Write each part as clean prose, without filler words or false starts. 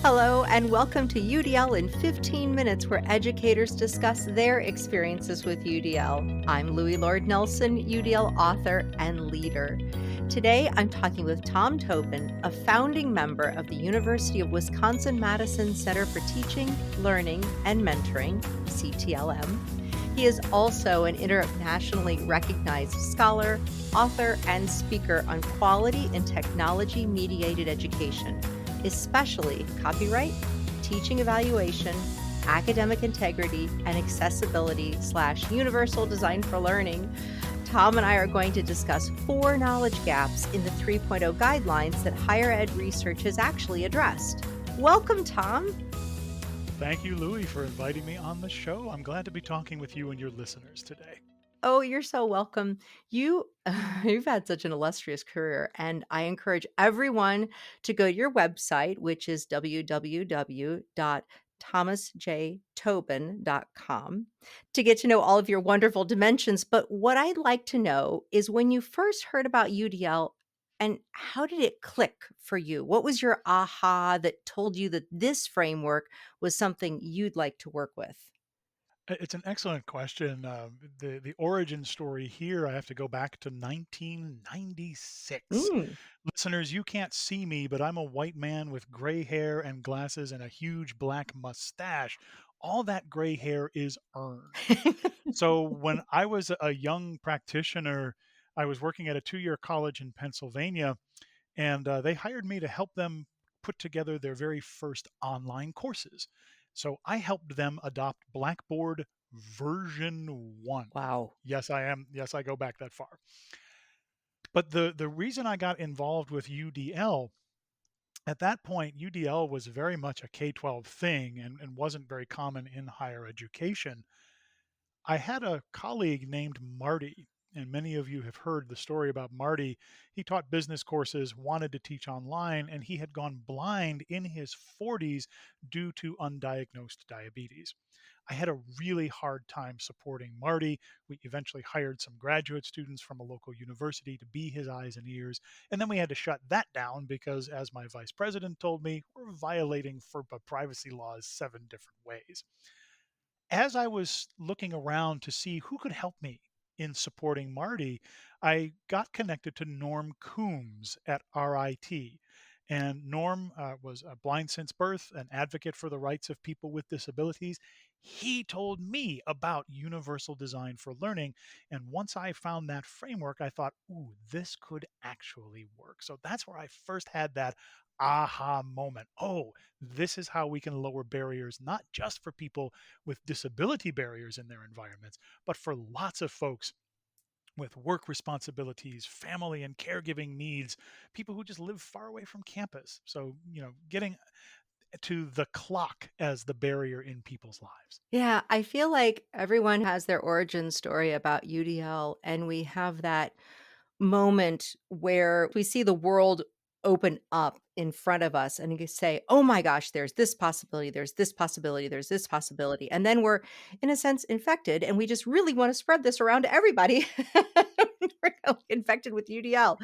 Hello, and welcome to UDL in 15 minutes, where educators discuss their experiences with UDL. I'm Loui Lord Nelson, UDL author and leader. Today, I'm talking with Tom Tobin, a founding member of the University of Wisconsin-Madison Center for Teaching, Learning, and Mentoring, CTLM. He is also an internationally recognized scholar, author, and speaker on quality and technology-mediated education, especially copyright, teaching evaluation, academic integrity, and accessibility/universal design for learning. Tom and I are going to discuss 4 knowledge gaps in the 3.0 guidelines that higher ed research has actually addressed. Welcome, Tom. Thank you, Louie, for inviting me on the show. I'm glad to be talking with you and your listeners today. Oh, you're so welcome. You you've had such an illustrious career, and I encourage everyone to go to your website, which is www.thomasjtobin.com, to get to know all of your wonderful dimensions. But what I'd like to know is, when you first heard about UDL, and how did it click for you? What was your aha that told you that this framework was something you'd like to work with? It's an excellent question. The origin story here, I have to go back to 1996. Mm. Listeners, you can't see me, but I'm a white man with gray hair and glasses and a huge black mustache. All that gray hair is earned. So when I was a young practitioner, I was working at a 2-year college in Pennsylvania, and they hired me to help them put together their very first online courses. So I helped them adopt Blackboard version 1. Wow. Yes, I am. Yes, I go back that far. But the reason I got involved with UDL, at that point, UDL was very much a K-12 thing and wasn't very common in higher education. I had a colleague named Marty, and many of you have heard the story about Marty. He taught business courses, wanted to teach online, and he had gone blind in his 40s due to undiagnosed diabetes. I had a really hard time supporting Marty. We eventually hired some graduate students from a local university to be his eyes and ears, and then we had to shut that down because, as my vice president told me, we're violating FERPA privacy laws 7 different ways. As I was looking around to see who could help me in supporting Marty, I got connected to Norm Coombs at RIT. And Norm was blind since birth, an advocate for the rights of people with disabilities. He told me about universal design for learning. And once I found that framework, I thought, ooh, this could actually work. So that's where I first had that aha moment. Oh, this is how we can lower barriers, not just for people with disability barriers in their environments, but for lots of folks with work responsibilities, family and caregiving needs, people who just live far away from campus. So, getting to the clock as the barrier in people's lives. Yeah, I feel like everyone has their origin story about UDL, and we have that moment where we see the world open up in front of us, and you can say, "Oh my gosh, there's this possibility, there's this possibility, there's this possibility." And then we're, in a sense, infected, and we just really want to spread this around to everybody. We're infected with UDL.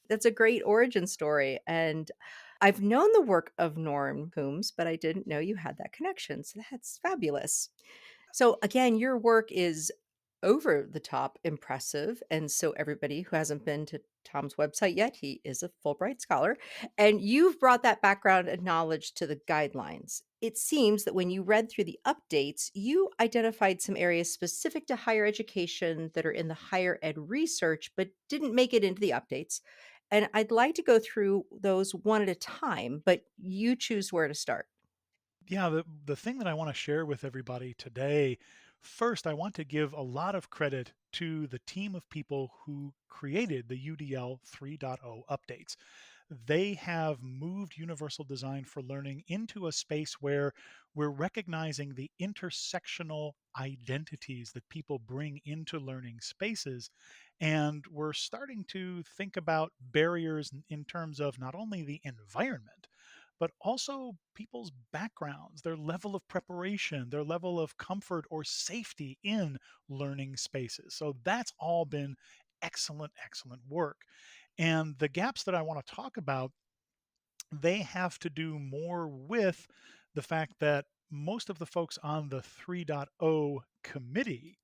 That's a great origin story. And I've known the work of Norm Coombs, but I didn't know you had that connection. So that's fabulous. So again, your work is over the top impressive. And so everybody who hasn't been to Tom's website yet, he is a Fulbright scholar. And you've brought that background and knowledge to the guidelines. It seems that when you read through the updates, you identified some areas specific to higher education that are in the higher ed research, but didn't make it into the updates. And I'd like to go through those one at a time, but you choose where to start. Yeah, the thing that I want to share with everybody today, first, I want to give a lot of credit to the team of people who created the UDL 3.0 updates. They have moved universal design for learning into a space where we're recognizing the intersectional identities that people bring into learning spaces. And we're starting to think about barriers in terms of not only the environment, but also people's backgrounds, their level of preparation, their level of comfort or safety in learning spaces. So that's all been excellent, excellent work. And the gaps that I want to talk about they have to do more with the fact that most of the folks on the 3.0 committee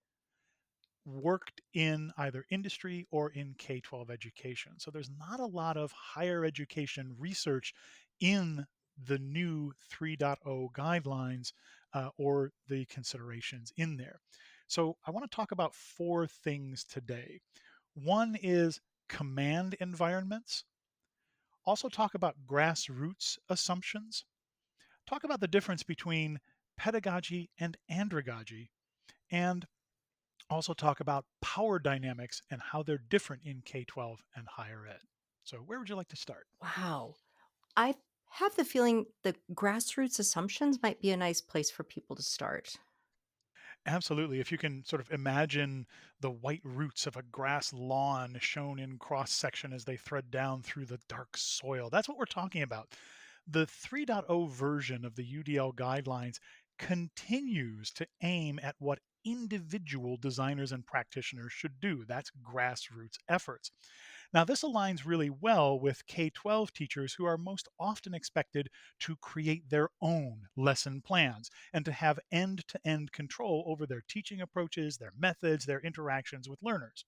worked in either industry or in K 12 education. So there's not a lot of higher education research in the new 3.0 guidelines or the considerations in there. So I want to talk about four things today. One is command environments, also talk about grassroots assumptions, talk about the difference between pedagogy and andragogy, and also talk about power dynamics and how they're different in K 12 and higher ed. So, where would you like to start? Wow. I have the feeling the grassroots assumptions might be a nice place for people to start. Absolutely. If you can sort of imagine the white roots of a grass lawn shown in cross section as they thread down through the dark soil, that's what we're talking about. The 3.0 version of the UDL guidelines continues to aim at what individual designers and practitioners should do. That's grassroots efforts. Now, this aligns really well with K 12 teachers who are most often expected to create their own lesson plans and to have end to end control over their teaching approaches, their methods, their interactions with learners.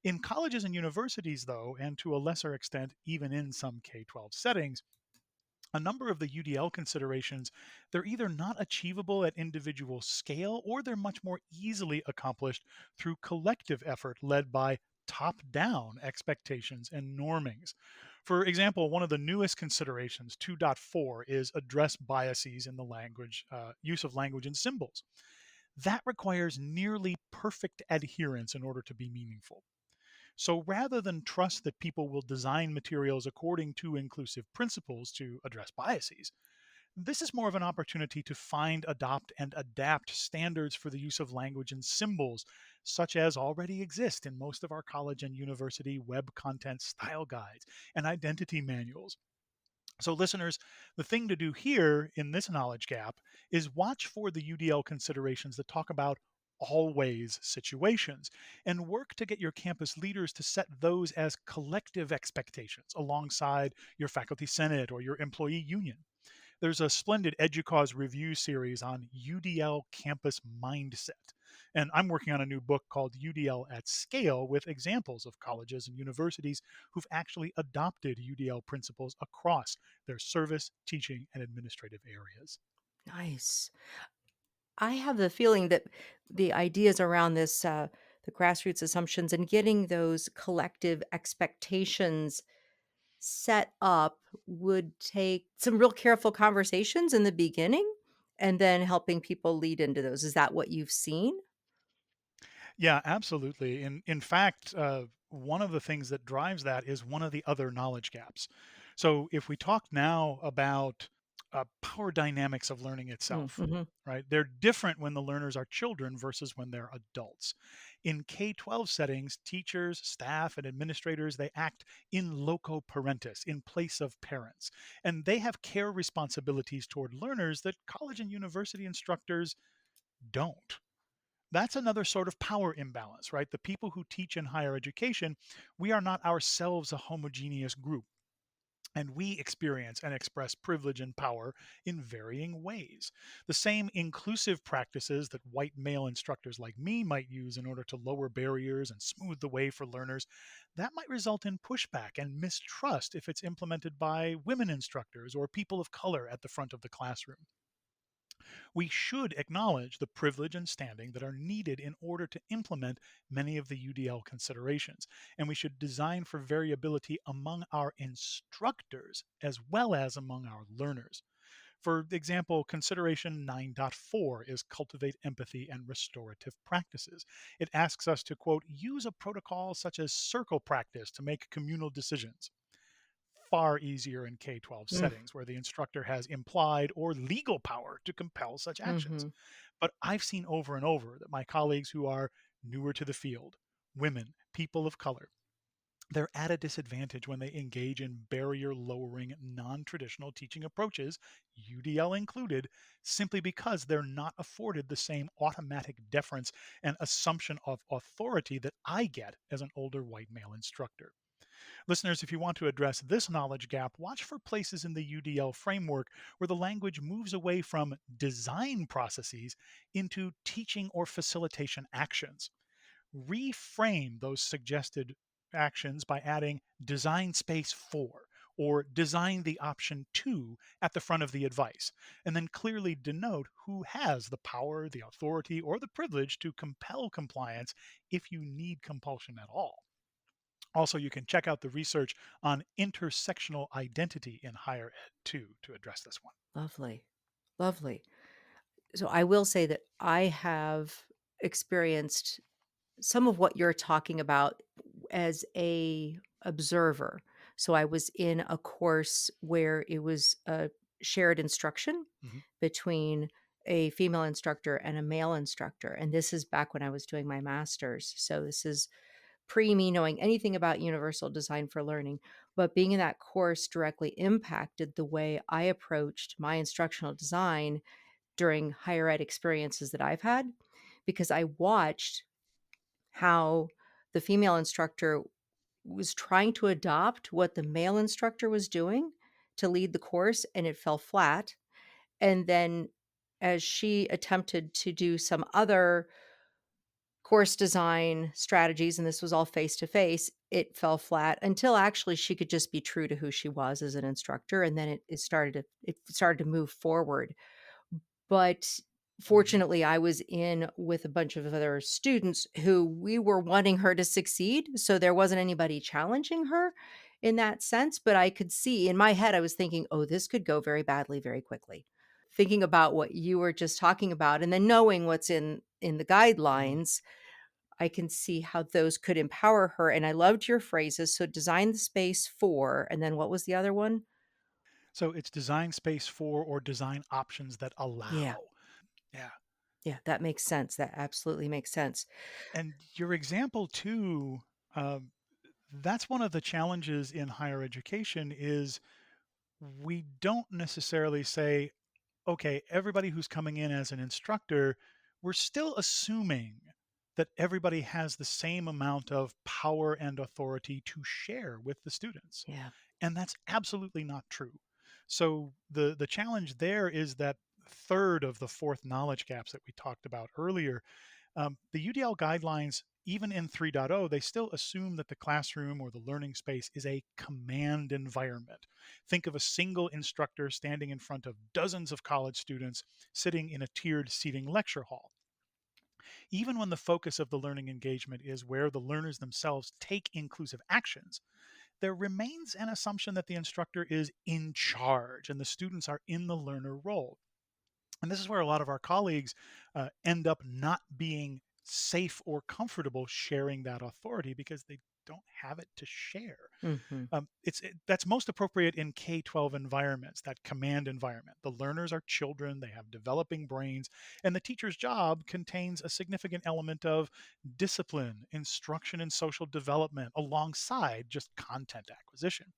In colleges and universities, though, and to a lesser extent, even in some K 12 settings, a number of the UDL considerations, they're either not achievable at individual scale or they're much more easily accomplished through collective effort led by top down expectations and normings. For example, one of the newest considerations, 2.4, is address biases in the language, use of language and symbols. That requires nearly perfect adherence in order to be meaningful. So rather than trust that people will design materials according to inclusive principles to address biases, this is more of an opportunity to find, adopt, and adapt standards for the use of language and symbols, such as already exist in most of our college and university web content style guides and identity manuals. So, listeners, the thing to do here in this knowledge gap is watch for the UDL considerations that talk about always situations and work to get your campus leaders to set those as collective expectations alongside your faculty senate or your employee union. There's a splendid EDUCAUSE review series on UDL campus mindset. And I'm working on a new book called UDL at Scale with examples of colleges and universities who've actually adopted UDL principles across their service, teaching, and administrative areas. Nice. I have the feeling that the ideas around this, the grassroots assumptions and getting those collective expectations set up would take some real careful conversations in the beginning and then helping people lead into those. Is that what you've seen? Yeah, absolutely. In fact, one of the things that drives that is one of the other knowledge gaps. So if we talk now about power dynamics of learning itself, Mhm. right? They're different when the learners are children versus when they're adults. In K-12 settings, teachers, staff, and administrators, they act in loco parentis, in place of parents, and they have care responsibilities toward learners that college and university instructors don't. That's another sort of power imbalance, right? The people who teach in higher education, we are not ourselves a homogeneous group. And we experience and express privilege and power in varying ways. The same inclusive practices that white male instructors like me might use in order to lower barriers and smooth the way for learners, that might result in pushback and mistrust if it's implemented by women instructors or people of color at the front of the classroom. We should acknowledge the privilege and standing that are needed in order to implement many of the UDL considerations, and we should design for variability among our instructors as well as among our learners. For example, consideration 9.4 is cultivate empathy and restorative practices. It asks us to, quote, use a protocol such as circle practice to make communal decisions. Far easier in K 12 Mm, settings where the instructor has implied or legal power to compel such actions. mhm. But I've seen over and over that my colleagues who are newer to the field, women, people of color, they're at a disadvantage when they engage in barrier lowering, non traditional teaching approaches, UDL included, simply because they're not afforded the same automatic deference and assumption of authority that I get as an older white male instructor. Listeners, if you want to address this knowledge gap, watch for places in the UDL framework where the language moves away from design processes into teaching or facilitation actions. Reframe those suggested actions by adding design space for or design the option to at the front of the advice, and then clearly denote who has the power, the authority, or the privilege to compel compliance if you need compulsion at all. Also, you can check out the research on intersectional identity in higher ed too to address this one. Lovely. Lovely. So I will say that I have experienced some of what you're talking about as a observer. So I was in a course where it was a shared instruction Mhm. between a female instructor and a male instructor. And this is back when I was doing my master's. So this is pre me knowing anything about universal design for learning. But being in that course directly impacted the way I approached my instructional design during higher ed experiences that I've had because I watched how the female instructor was trying to adopt what the male instructor was doing to lead the course, and it fell flat. And then as she attempted to do some other course design strategies, and this was all face to face, it fell flat until actually she could just be true to who she was as an instructor. And then it started to move forward. But Mhm. fortunately, I was in with a bunch of other students who we were wanting her to succeed, so there wasn't anybody challenging her in that sense, but I could see in my head, I was thinking, "Oh, this could go very badly very quickly." Thinking about what you were just talking about and then knowing what's in the Mhm. guidelines, I can see how those could empower her, and I loved your phrases, so design the space for and then what was the other one? So it's design space for or design options that Yeah, allow. Yeah. yeah, that makes sense, that absolutely makes sense. And your example too, um, that's one of the challenges in higher education is we don't necessarily say, okay, everybody who's coming in as an instructor, we're still assuming that everybody has the same amount of power and authority to share with the students. Yeah. And that's absolutely not true. So the challenge there is that third of the fourth knowledge gaps that we talked about earlier. The UDL guidelines, even in 3.0, they still assume that the classroom or the learning space is a command environment. Think of a single instructor standing in front of dozens of college students sitting in a tiered seating lecture hall. Even when the focus of the learning engagement is where the learners themselves take inclusive actions, there remains an assumption that the instructor is in charge and the students are in the learner role. And this is where a lot of our colleagues end up not being safe or comfortable sharing that authority because they don't have it to share. Mhm. That's most appropriate in K-12 environments, that command environment. The learners are children, they have developing brains, and the teacher's job contains a significant element of discipline, instruction, and social development alongside just content acquisition.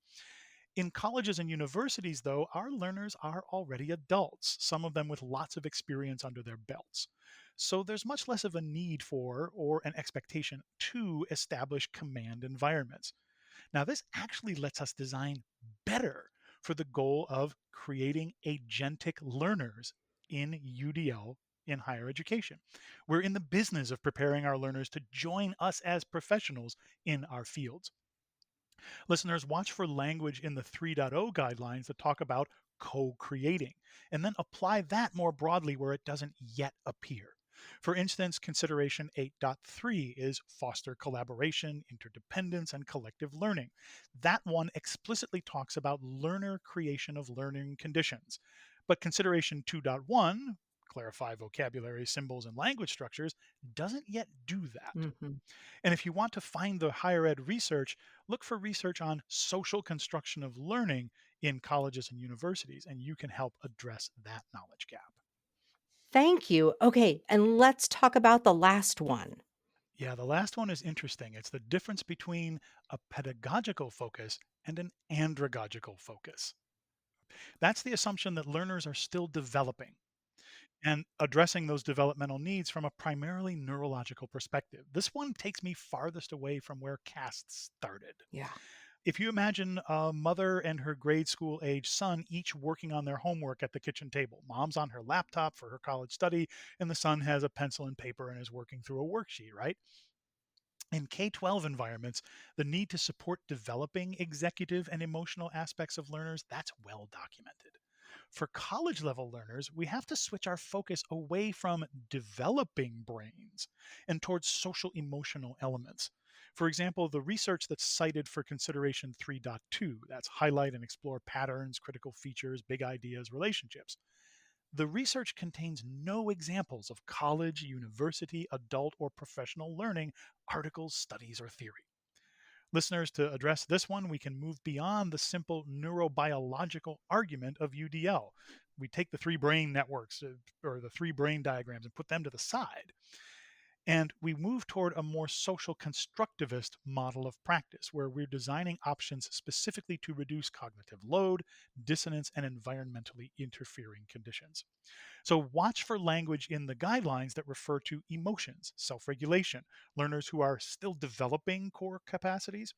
In colleges and universities, though, our learners are already adults, some of them with lots of experience under their belts. So there's much less of a need for or an expectation to establish command environments. Now, this actually lets us design better for the goal of creating agentic learners in UDL in higher education. We're in the business of preparing our learners to join us as professionals in our fields. Listeners, watch for language in the 3.0 guidelines that talk about co creating, and then apply that more broadly where it doesn't yet appear. For instance, consideration 8.3 is foster collaboration, interdependence, and collective learning. That one explicitly talks about learner creation of learning conditions. But consideration 2.1, clarify vocabulary, symbols, and language structures, doesn't yet do that. Mhm. And if you want to find the higher ed research, look for research on social construction of learning in colleges and universities, and you can help address that knowledge gap. Thank you. Okay, and let's talk about the last one. Yeah, the last one is interesting. It's the difference between a pedagogical focus and an andragogical focus. That's the assumption that learners are still developing and addressing those developmental needs from a primarily neurological perspective. This one takes me farthest away from where CAST started. Yeah. If you imagine a mother and her grade school age son each working on their homework at the kitchen table, mom's on her laptop for her college study, and the son has a pencil and paper and is working through a worksheet, right? In K 12 environments, the need to support developing executive and emotional aspects of learners, that's well documented. For college level learners, we have to switch our focus away from developing brains and towards social emotional elements. For example, the research that's cited for consideration 3.2, that's highlight and explore patterns, critical features, big ideas, relationships. The research contains no examples of college, university, adult, or professional learning articles, studies, or theory. Listeners, to address this one, we can move beyond the simple neurobiological argument of UDL. We take the three brain networks or the three brain diagrams and put them to the side. And we move toward a more social constructivist model of practice where we're designing options specifically to reduce cognitive load, dissonance, and environmentally interfering conditions. So watch for language in the guidelines that refer to emotions, self regulation, learners who are still developing core capacities.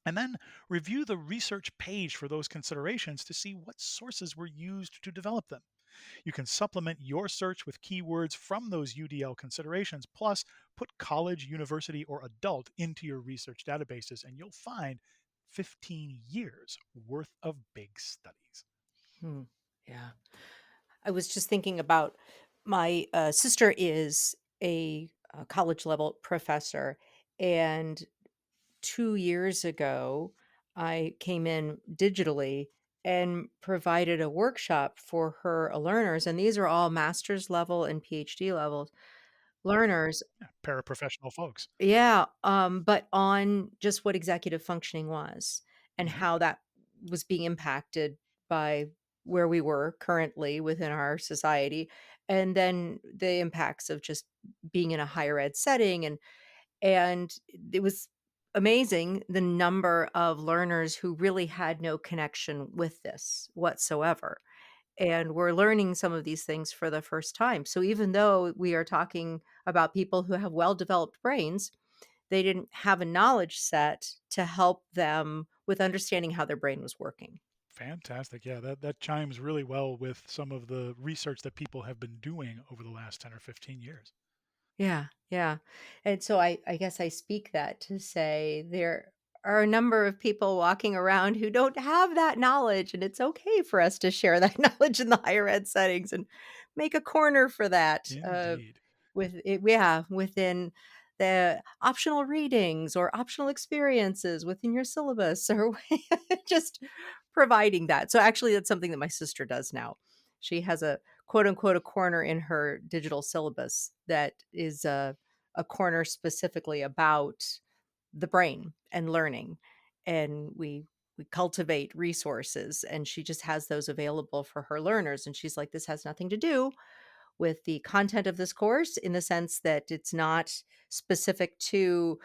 And then review the research page for those considerations to see what sources were used to develop them. You can supplement your search with keywords from those UDL considerations, plus put college, university, or adult into your research databases, and you'll find 15 years worth of big studies. Hmm. Yeah. I was just thinking about my sister is a college level professor, and 2 years ago, I came in digitally and provided a workshop for her learners, and these are all master's level and PhD level learners. Yeah, paraprofessional folks. Yeah, but on just what executive functioning was and Mhm. how that was being impacted by where we were currently within our society, and then the impacts of just being in a higher ed setting, and it was amazing the number of learners who really had no connection with this whatsoever, and we're learning some of these things for the first time. So even though we are talking about people who have well-developed brains, they didn't have a knowledge set to help them with understanding how their brain was working. Fantastic. Yeah, that chimes really well with some of the research that people have been doing over the last 10 or 15 years. Yeah, yeah. And so I guess I speak that to say there are a number of people walking around who don't have that knowledge, and it's okay for us to share that knowledge in the higher ed settings and make a corner for that, Indeed. with it, yeah, within the optional readings or optional experiences within your syllabus or just providing that. So actually that's something that my sister does now. She has a quote unquote a corner in her digital syllabus that is a corner specifically about the brain and learning. And we cultivate resources, and she just has those available for her learners, and she's like, this has nothing to do with the content of this course in the sense that it's not specific to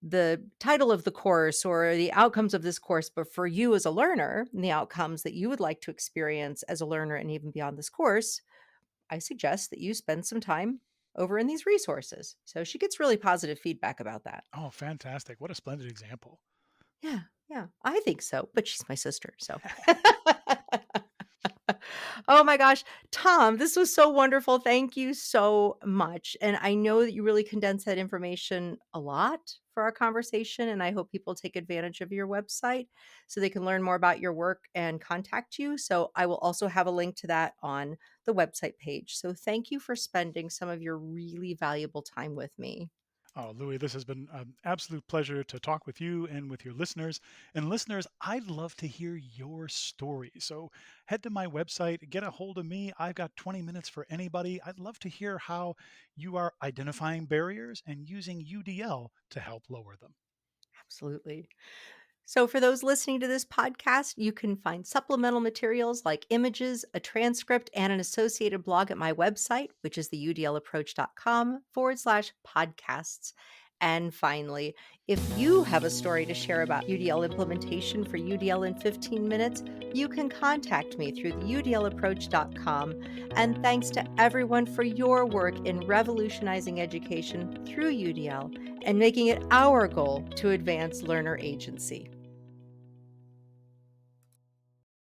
the title of the course or the outcomes of this course, but for you as a learner and the outcomes that you would like to experience as a learner and even beyond this course, I suggest that you spend some time over in these resources. So she gets really positive feedback about that. Oh, fantastic. What a splendid example. Yeah, yeah, I think so, but she's my sister, so. Oh my gosh, Tom, this was so wonderful. Thank you so much. And I know that you really condensed that information a lot for our conversation. And I hope people take advantage of your website so they can learn more about your work and contact you. So I will also have a link to that on the website page. So thank you for spending some of your really valuable time with me. Oh, Louis, this has been an absolute pleasure to talk with you and with your listeners. And listeners, I'd love to hear your story. So head to my website, get a hold of me. I've got 20 minutes for anybody. I'd love to hear how you are identifying barriers and using UDL to help lower them. Absolutely. So, for those listening to this podcast, you can find supplemental materials like images, a transcript, and an associated blog at my website, which is the udlapproach.com/podcasts. And finally, if you have a story to share about UDL implementation for UDL in 15 minutes, you can contact me through the udlapproach.com. And thanks to everyone for your work in revolutionizing education through UDL and making it our goal to advance learner agency.